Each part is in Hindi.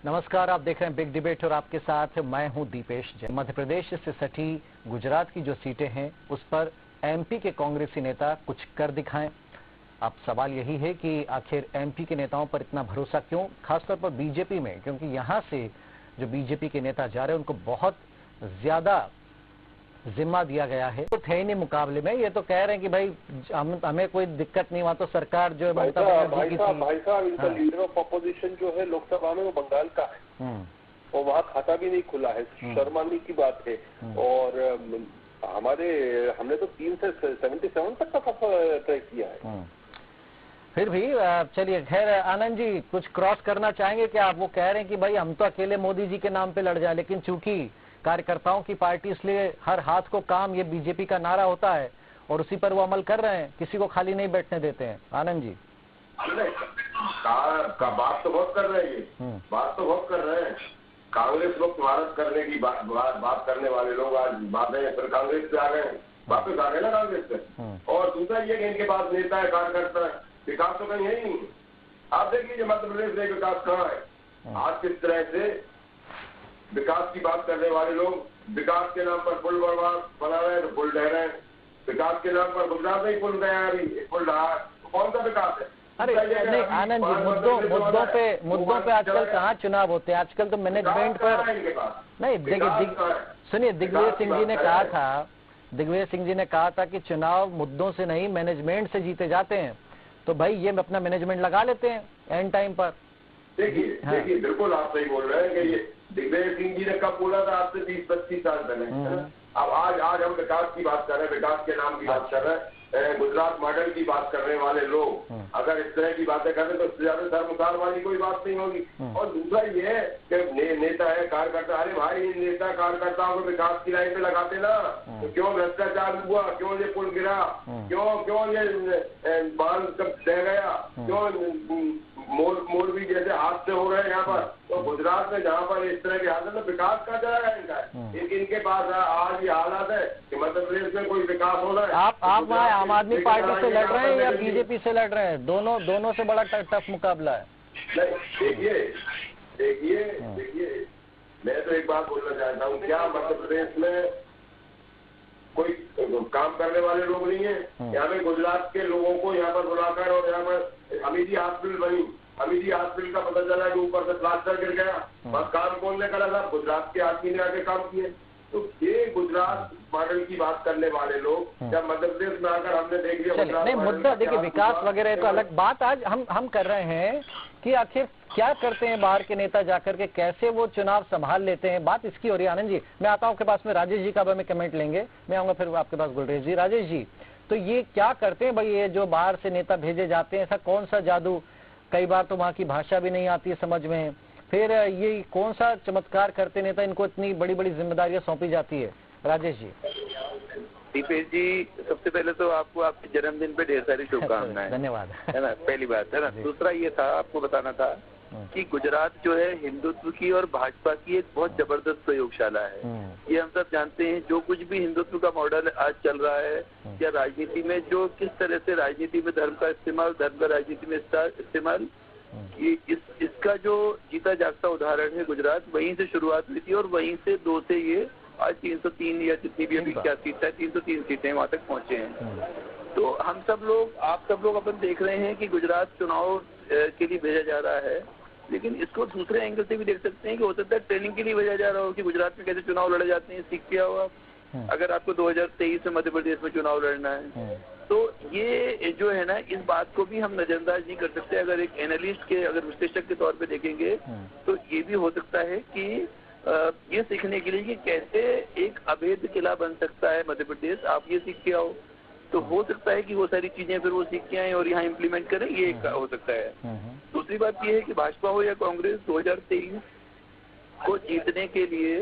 नमस्कार, आप देख रहे हैं बिग डिबेट और आपके साथ मैं हूं दीपेश जैन। मध्य प्रदेश से सटी गुजरात की जो सीटें हैं उस पर एमपी के कांग्रेसी नेता कुछ कर दिखाएं। अब सवाल यही है कि आखिर एमपी के नेताओं पर इतना भरोसा क्यों, खासतौर पर बीजेपी में, क्योंकि यहां से जो बीजेपी के नेता जा रहे हैं उनको बहुत ज्यादा जिम्मा दिया गया है। तो थे ही नहीं मुकाबले में, ये तो कह रहे हैं कि भाई हमें कोई दिक्कत नहीं, वहां तो सरकार जो है भाई साहब इनका लीडर ऑफ अपोजिशन जो है लोकसभा में वो बंगाल का है और वहाँ खाता भी नहीं खुला है, शर्माने की बात है। और हमने तो 3 से 77 तक का तय किया है। फिर भी चलिए, खैर आनंद जी कुछ क्रॉस करना चाहेंगे क्या? आप वो कह रहे हैं कि भाई हम तो अकेले मोदी जी के नाम पे लड़ जाए, लेकिन चूंकि कार्यकर्ताओं की पार्टी इसलिए हर हाथ को काम, ये बीजेपी का नारा होता है और उसी पर वो अमल कर रहे हैं, किसी को खाली नहीं बैठने देते हैं। आनंद जी का बात तो बहुत कर रहे हैं, बात तो बहुत कर रहे हैं। कांग्रेस मुक्त भारत करने की बात करने वाले लोग आज बातें फिर कांग्रेस पे आ गए, वापस आ गए ना कांग्रेस पे। और दूसरा ये कि इनके पास नेता है, कार्यकर्ता है, विकास तो कहीं है ही नहीं। आप देखिए मध्य प्रदेश में विकास कहाँ है। आज किस तरह से विकास की बात करने वाले लोग विकास के नाम पर पुल बना रहे हैं तो पुल ढह रहे हैं। विकास के नाम पर गुजरात में ही पुल गया, अभी पुल रहा है, तो कौन सा विकास है? अरे नहीं आनंद जी, मुद्दों पे आजकल कहाँ चुनाव होते हैं, आजकल तो मैनेजमेंट पर नहीं। देखिए सुनिए, दिग्विजय सिंह जी ने कहा था कि चुनाव मुद्दों से नहीं मैनेजमेंट से जीते जाते हैं। तो भाई ये अपना मैनेजमेंट लगा लेते हैं एंड टाइम पर। देखिए बिल्कुल आप सही बोल रहे हैं कि ये दिग्विजय सिंह जी ने कब बोला था, आज से 20-25 साल पहले। अब आज हम विकास की बात कर रहे हैं, विकास के नाम की बात कर रहे हैं। गुजरात मॉडल की बात करने वाले लोग अगर इस तरह की बातें करें तो इससे ज्यादा धर्मसार वाली कोई बात नहीं होगी। और दूसरा ये है कि नेता है, कार्यकर्ता, अरे भाई नेता कार्यकर्ताओं को विकास की लाइन पे लगाते ना, तो क्यों भ्रष्टाचार हुआ, क्यों ये पुल गिरा, क्यों ये बांध कब ढह गया, क्यों मोल भी जैसे हादसे हो रहे हैं यहाँ पर। तो गुजरात में जहाँ पर इस तरह के हादसे, तो विकास का जाएगा इनका। इनके पास आज ये हालात है कि मध्य प्रदेश में कोई विकास हो रहा है। आप आम आदमी पार्टी से लड़ रहे हैं या बीजेपी से लड़ रहे हैं? दोनों से बड़ा टफ मुकाबला है। देखिए मैं तो एक बात बोलना चाहता हूँ, क्या मध्य प्रदेश में कोई काम करने वाले लोग नहीं है? यहाँ पे गुजरात के लोगों को यहाँ पर बुलाकर, और यहाँ पर अमीरी हॉस्पिटल बनी, अमीरी हॉस्पिटल का पता चला कि ऊपर से प्लास्टर गिर गया, बस काम खोलने का लगा, गुजरात के आदमी ने आके काम किए। तो ये गुजरात मॉडल की बात करने वाले लोग जब मध्य प्रदेश में आकर हमने देख लिया। नहीं मुद्दा देखिए, विकास वगैरह तो अलग बात। आज हम कर रहे हैं कि आखिर क्या करते हैं बाहर के नेता जाकर के, कैसे वो चुनाव संभाल लेते हैं, बात इसकी हो रही है। आनंद जी मैं आता हूँ आपके पास में, राजेश जी का में कमेंट लेंगे, मैं आऊंगा फिर आपके पास गुलरेज जी। राजेश जी, तो ये क्या करते हैं भाई, ये जो बाहर से नेता भेजे जाते हैं, ऐसा कौन सा जादू? कई बार तो वहाँ की भाषा भी नहीं आती है समझ में, फिर ये कौन सा चमत्कार करते नेता, इनको इतनी बड़ी बड़ी जिम्मेदारियां सौंपी जाती है? राजेश जी। दीपेश जी, सबसे पहले तो आपको आपके जन्मदिन पे ढेर सारी शुभकामनाएं। धन्यवाद। है ना, पहली बात है ना। दूसरा ये था, आपको बताना था कि गुजरात जो है हिंदुत्व की और भाजपा की एक बहुत जबरदस्त प्रयोगशाला है। ये हम सब जानते हैं। जो कुछ भी हिंदुत्व का मॉडल आज चल रहा है या राजनीति में, जो किस तरह से राजनीति में धर्म का इस्तेमाल, धर्म का राजनीति में इस्तेमाल, ये इसका जो जीता जागता उदाहरण है गुजरात। वहीं से शुरुआत हुई थी और वहीं से 2 से ये आज 303 या जितनी भी अभी क्या सीट है, 303 सीटें वहां तक पहुंचे हैं। तो हम सब लोग, आप सब लोग अपन देख रहे हैं कि गुजरात चुनाव के लिए भेजा जा रहा है, लेकिन इसको दूसरे एंगल से भी देख सकते हैं कि हो सकता है ट्रेनिंग के लिए भेजा जा रहा हो कि गुजरात में कैसे चुनाव लड़े जाते हैं, सीख के आओ आप। अगर आपको 2023 में मध्य प्रदेश में चुनाव लड़ना है तो ये जो है ना, इस बात को भी हम नजरअंदाज नहीं कर सकते। अगर एक एनालिस्ट के, अगर विश्लेषक के तौर पे देखेंगे तो ये भी हो सकता है कि ये सीखने के लिए कि कैसे एक अवैध किला बन सकता है मध्य प्रदेश, आप ये सीख के आओ। तो हो सकता है कि वो सारी चीजें फिर वो सीख के आए और यहाँ इम्प्लीमेंट करें, ये एक हो सकता है। दूसरी बात ये है कि भाजपा हो या कांग्रेस, 2023 को जीतने के लिए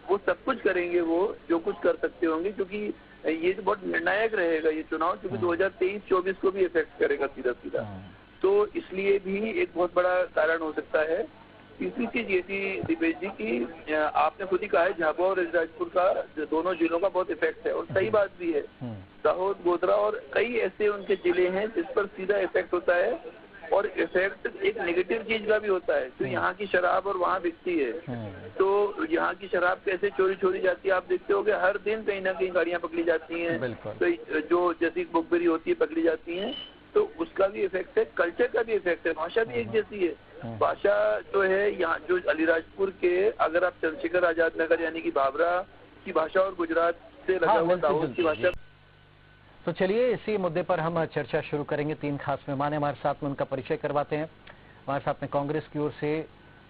वो सब कुछ करेंगे, वो जो कुछ कर सकते होंगे, क्योंकि ये तो बहुत निर्णायक रहेगा ये चुनाव, क्योंकि 2023-24 को भी इफेक्ट करेगा सीधा सीधा। तो इसलिए भी एक बहुत बड़ा कारण हो सकता है। तीसरी चीज ये थी दीपेश जी की आपने खुद ही कहा है झाबुआ और राजपुर का दोनों जिलों का बहुत इफेक्ट है, और सही बात भी है। दाहोद, गोधरा और कई ऐसे उनके जिले हैं जिस पर सीधा इफेक्ट होता है और इफेक्ट एक नेगेटिव चीज का भी होता है। तो यहाँ की शराब और वहाँ बिकती है, तो यहाँ की शराब कैसे चोरी छोड़ी जाती है आप देखते हो कि हर दिन कहीं ना कहीं गाड़ियाँ पकड़ी जाती हैं, तो जो जैसी बुकबेरी होती है पकड़ी जाती हैं, तो उसका भी इफेक्ट है, कल्चर का भी इफेक्ट है। भाषा भी एक जैसी है, भाषा जो है यहाँ जो अलीराजपुर के, अगर आप चंद्रशेखर आजाद नगर यानी कि बाबरा की भाषा और गुजरात से लगा हुआ दाहोद की भाषा। तो चलिए इसी मुद्दे पर हम चर्चा शुरू करेंगे। 3 खास मेहमान हमारे साथ में, उनका परिचय करवाते हैं। हमारे साथ में कांग्रेस की ओर से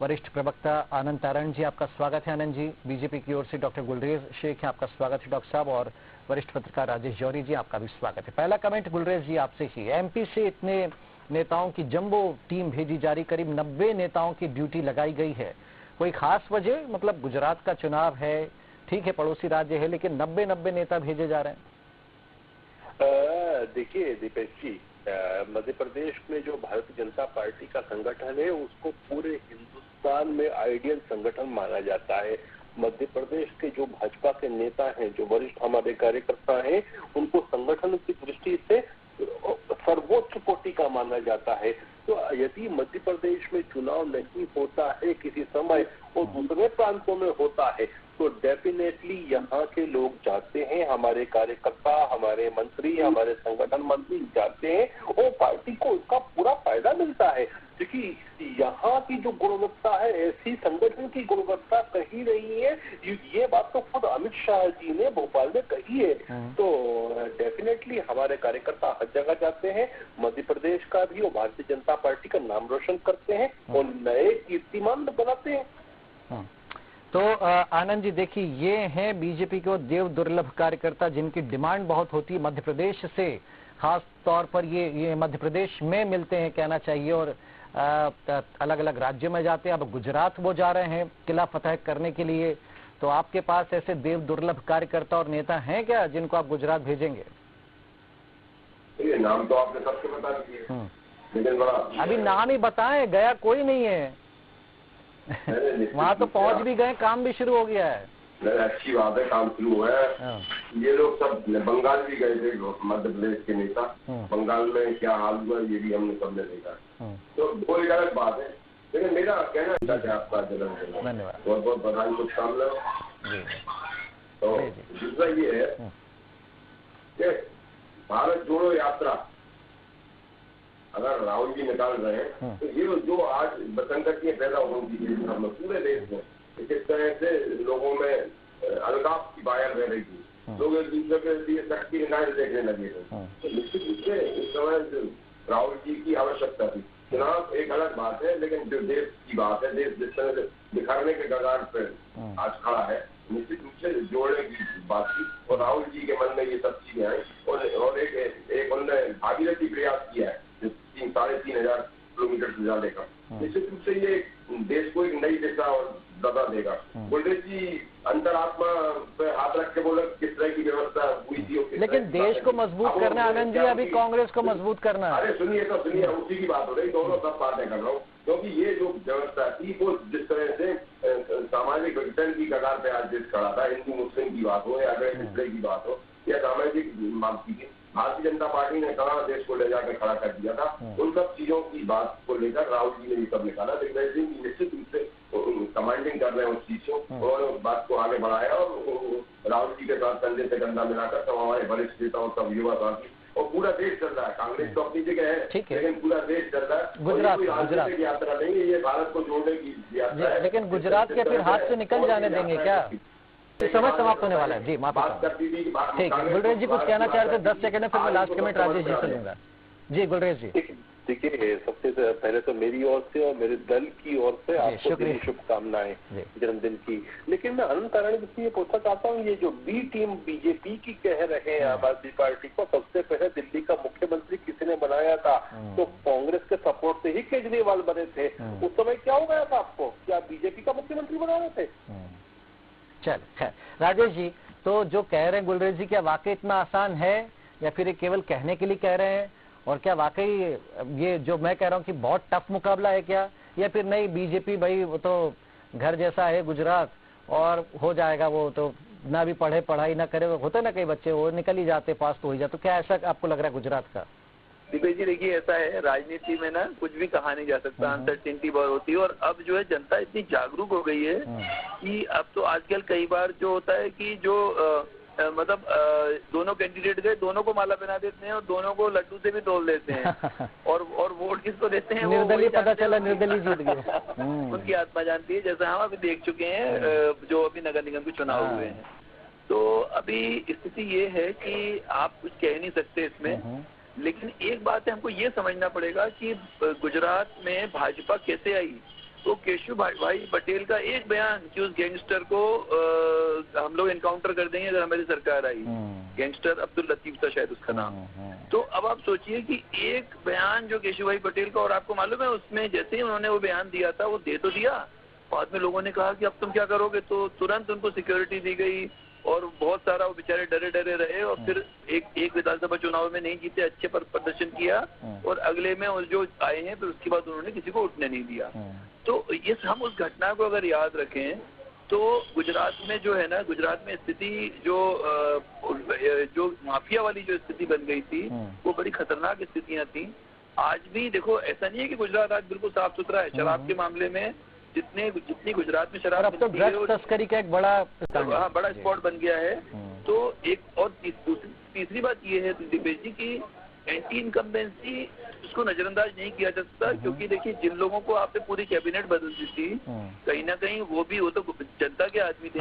वरिष्ठ प्रवक्ता आनंद तारण जी, आपका स्वागत है आनंद जी। बीजेपी की ओर से डॉक्टर गुलरेज शेख है, आपका स्वागत है डॉक्टर साहब। और वरिष्ठ पत्रकार राजेश जौहरी जी, आपका भी स्वागत है। पहला कमेंट गुलरेज जी आपसे ही। एमपी से इतने नेताओं की जंबो टीम भेजी जा रही, करीब 90 नेताओं की ड्यूटी लगाई गई है, कोई खास वजह? मतलब गुजरात का चुनाव है, ठीक है पड़ोसी राज्य है, लेकिन 90 नेता भेजे जा रहे हैं। देखिए दीपेश जी, मध्य प्रदेश में जो भारतीय जनता पार्टी का संगठन है उसको पूरे हिंदुस्तान में आइडियल संगठन माना जाता है। मध्य प्रदेश के जो भाजपा के नेता हैं, जो वरिष्ठ हमारे कार्यकर्ता हैं, उनको संगठन की दृष्टि से सर्वोच्च कोटि का माना जाता है। तो यदि मध्य प्रदेश में चुनाव नहीं होता है किसी समय और दूसरे प्रांतों में होता है, तो डेफिनेटली यहाँ के लोग जाते हैं, हमारे कार्यकर्ता, हमारे मंत्री, हमारे संगठन मंत्री जाते हैं और पार्टी को इसका पूरा फायदा मिलता है। क्योंकि यहाँ की जो गुणवत्ता है, ऐसी संगठन की गुणवत्ता कहीं नहीं है। ये बात तो खुद अमित शाह जी ने भोपाल में कही है। तो डेफिनेटली हमारे कार्यकर्ता हर जगह जाते हैं, मध्य प्रदेश का भी और भारतीय जनता पार्टी का नाम रोशन करते हैं और नए कीर्तिमान बनाते हैं। तो आनंद जी देखिए, ये हैं बीजेपी के देव दुर्लभ कार्यकर्ता जिनकी डिमांड बहुत होती है मध्य प्रदेश से, खास तौर पर ये मध्य प्रदेश में मिलते हैं कहना चाहिए, और अलग अलग राज्यों में जाते हैं। अब गुजरात वो जा रहे हैं किला फतह करने के लिए, तो आपके पास ऐसे देव दुर्लभ कार्यकर्ता और नेता हैं क्या जिनको आप गुजरात भेजेंगे? ये नाम तो आपने सबसे बता दिया, लेकिन बड़ा अभी नाम ही बताएं, गया कोई नहीं है। वहाँ तो पहुँच भी गए, काम भी शुरू हो गया है। अच्छी बात है, काम शुरू हुआ है। ये लोग सब बंगाल भी गए थे, मध्य प्रदेश के नेता। बंगाल में क्या हाल हुआ ये भी हमने सबने देखा। तो वो एक अलग बात है, लेकिन मेरा कहना है आपका जन्मदिन धन्यवाद, बहुत बहुत बधाई, शुभकामना। तो दूसरा ये है कि भारत जोड़ो यात्रा अगर राहुल जी निकाल रहे हैं, तो ये जो आज संगतियां पैदा होंगी पूरे देश में, किस तरह से लोगों में अलगाव की बायर रह रही थी, लोग एक दूसरे के लिए शक्ति निकाय देखने लगे थे। तो निश्चित रूप से इस समय राहुल जी की आवश्यकता थी। चुनाव एक अलग बात है, लेकिन जो देश की बात है, देश जिस तरह से बिखरने के कगार पर आज खड़ा है, निश्चित रूप से जोड़ने की बात थी और राहुल जी के मन में ये सब चीजें आई और एक उन्होंने भागीरथी प्रयास किया है 3,500 किलोमीटर से ज्यादा का। निश्चित रूप से ये देश को एक नई दिशा और दशा देगा। गुलरेज जी अंतरात्मा पे हाथ रख के बोले किस तरह की व्यवस्था हुई थी, लेकिन देश को मजबूत करना आनंद जी, अभी कांग्रेस को मजबूत करना। अरे सुनिए तो सुनिए, उसी की बात हो रही, दोनों सब बातें कर रहा हूँ। क्योंकि ये जो व्यवस्था थी वो जिस तरह से सामाजिक विघटन की कगार पे आज देश खड़ा था, हिंदू मुस्लिम की बात हो या अगर दूसरे की बात हो या सामाजिक बात की, भारतीय जनता पार्टी ने कहा देश को ले जाकर खड़ा कर दिया था। उन सब चीजों की बात को लेकर राहुल जी ने ये सब निकाला। दिग्विजय सिंह निश्चित रूप से कमांडिंग कर रहे हैं उस चीज को और बात को आगे बढ़ाया और राहुल जी के साथ कंधे से कंधा मिलाकर सब हमारे वरिष्ठ नेता और सब युवा साथी और पूरा देश चल रहा है। कांग्रेस तो अपनी जगह है, लेकिन पूरा देश चल रहा है। गुजरात की यात्रा नहीं है, ये भारत को जोड़ने की यात्रा है। लेकिन गुजरात के फिर हाथ से निकल जाने देंगे क्या? समय समाप्त होने वाला है जी, माफ ठीक है। गुलरेज जी कुछ कहना चाह रहे थे, 10 सेकंड में, फिर मैं लास्ट कमेंट राजेश जी से लूंगा। जी गुलरेज जी। देखिए, सबसे पहले तो मेरी ओर से और मेरे दल की ओर से आपको शुभकामनाएं जन्मदिन की। लेकिन मैं अनंत तारण से ये पूछना चाहता हूँ, ये जो बी टीम बीजेपी की कह रहे हैं आम आदमी पार्टी को, सबसे पहले दिल्ली का मुख्यमंत्री किसी ने बनाया था? तो कांग्रेस के सपोर्ट से ही केजरीवाल बने थे। उस समय क्या हो गया था आपको? क्या बीजेपी का मुख्यमंत्री बना रहे थे? चल खैर, राजेश जी तो जो कह रहे हैं गुलरेज जी, क्या वाकई इतना आसान है या फिर ये केवल कहने के लिए कह रहे हैं? और क्या वाकई ये जो मैं कह रहा हूँ कि बहुत टफ मुकाबला है क्या, या फिर नहीं बीजेपी भाई वो तो घर जैसा है गुजरात और हो जाएगा, वो तो ना भी पढ़े पढ़ाई ना करे, होते ना कई बच्चे वो निकल ही जाते, पास तो हो ही जाते। तो क्या ऐसा आपको लग रहा है गुजरात का? दीपेश जी देखिए, ऐसा है राजनीति में ना कुछ भी कहा नहीं जा सकता, अनसर्टेनिटी बहुत होती है। और अब जो है जनता इतनी जागरूक हो गई है कि अब तो आजकल कई बार जो होता है कि जो मतलब दोनों कैंडिडेट गए, दोनों को माला पहना देते हैं और दोनों को लड्डू से भी तोल देते हैं और वोट किसको देते हैं, निर्दलीय पता चला निर्दलीय जीत गए। उनकी आत्मा जानती है, जैसा हम अभी देख चुके हैं जो अभी नगर निगम के चुनाव हुए हैं। तो अभी स्थिति ये है कि आप कुछ कह नहीं सकते इसमें, लेकिन एक बात है, हमको ये समझना पड़ेगा कि गुजरात में भाजपा कैसे आई। तो केशव भाई पटेल का एक बयान कि उस गैंगस्टर को हम लोग एनकाउंटर कर देंगे अगर हमारी सरकार आई, गैंगस्टर अब्दुल लतीफ था शायद उसका नाम। तो अब आप सोचिए कि एक बयान जो केशव भाई पटेल का, और आपको मालूम है उसमें जैसे ही उन्होंने वो बयान दिया था, वो दे तो दिया, बाद में लोगों ने कहा कि अब तुम क्या करोगे, तो तुरंत उनको सिक्योरिटी दी गई और बहुत सारा वो बेचारे डरे डरे रहे और फिर एक विधानसभा चुनाव में नहीं जीते, अच्छे पर प्रदर्शन किया और अगले में जो आए हैं फिर उसके बाद उन्होंने किसी को उठने नहीं दिया। तो ये हम उस घटना को अगर याद रखें तो गुजरात में जो है ना, गुजरात में स्थिति जो माफिया वाली जो स्थिति बन गई थी वो बड़ी खतरनाक स्थितियां थी। आज भी देखो ऐसा नहीं है कि गुजरात आज बिल्कुल साफ सुथरा है। शराब के मामले में जितनी गुजरात में शराब अब तो ड्रग्स तस्करी का एक बड़ा स्पॉट बन गया है। तो एक और तीसरी बात ये है दीपेश जी की एंटी इनकम्बेंसी उसको नजरअंदाज नहीं किया जा सकता, क्योंकि देखिए जिन लोगों को आपने पूरी कैबिनेट बदल दी थी कहीं ना कहीं वो तो जनता के आदमी थे,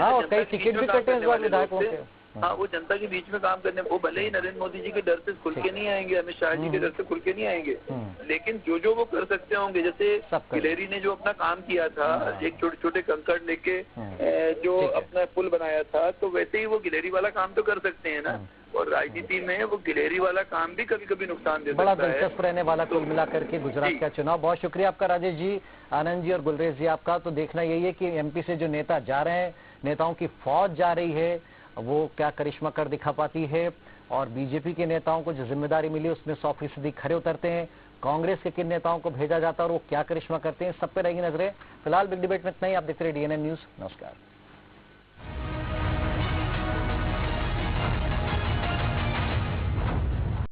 हाँ वो जनता के बीच में काम करने, वो भले ही नरेंद्र मोदी जी के डर से खुल के नहीं आएंगे, अमित शाह जी के डर से खुल के नहीं आएंगे, लेकिन जो वो कर सकते होंगे, जैसे गिलेरी ने जो अपना काम किया था, एक छोटे छोटे कंकड़ लेके जो अपना पुल बनाया था, तो वैसे ही वो गिलेरी वाला काम तो कर सकते हैं ना। और राजनीति में वो गिलेरी वाला काम भी कभी कभी नुकसान दे सकता है। बड़ा दिलचस्प रहने वाला कुल मिलाकर के गुजरात का चुनाव। बहुत शुक्रिया आपका राजेश जी, आनंद जी और गुलरेज जी आपका। तो देखना यही है कि एमपी से जो नेता जा रहे हैं, नेताओं की फौज जा रही है, वो क्या करिश्मा कर दिखा पाती है, और बीजेपी के नेताओं को जो जिम्मेदारी मिली उसमें 100% खरे उतरते हैं, कांग्रेस के किन नेताओं को भेजा जाता है और वो क्या करिश्मा करते हैं, सब पे रहेगी नजरें। फिलहाल बिग डिबेट में इतना ही। आप देखते रहिए DNN न्यूज। नमस्कार।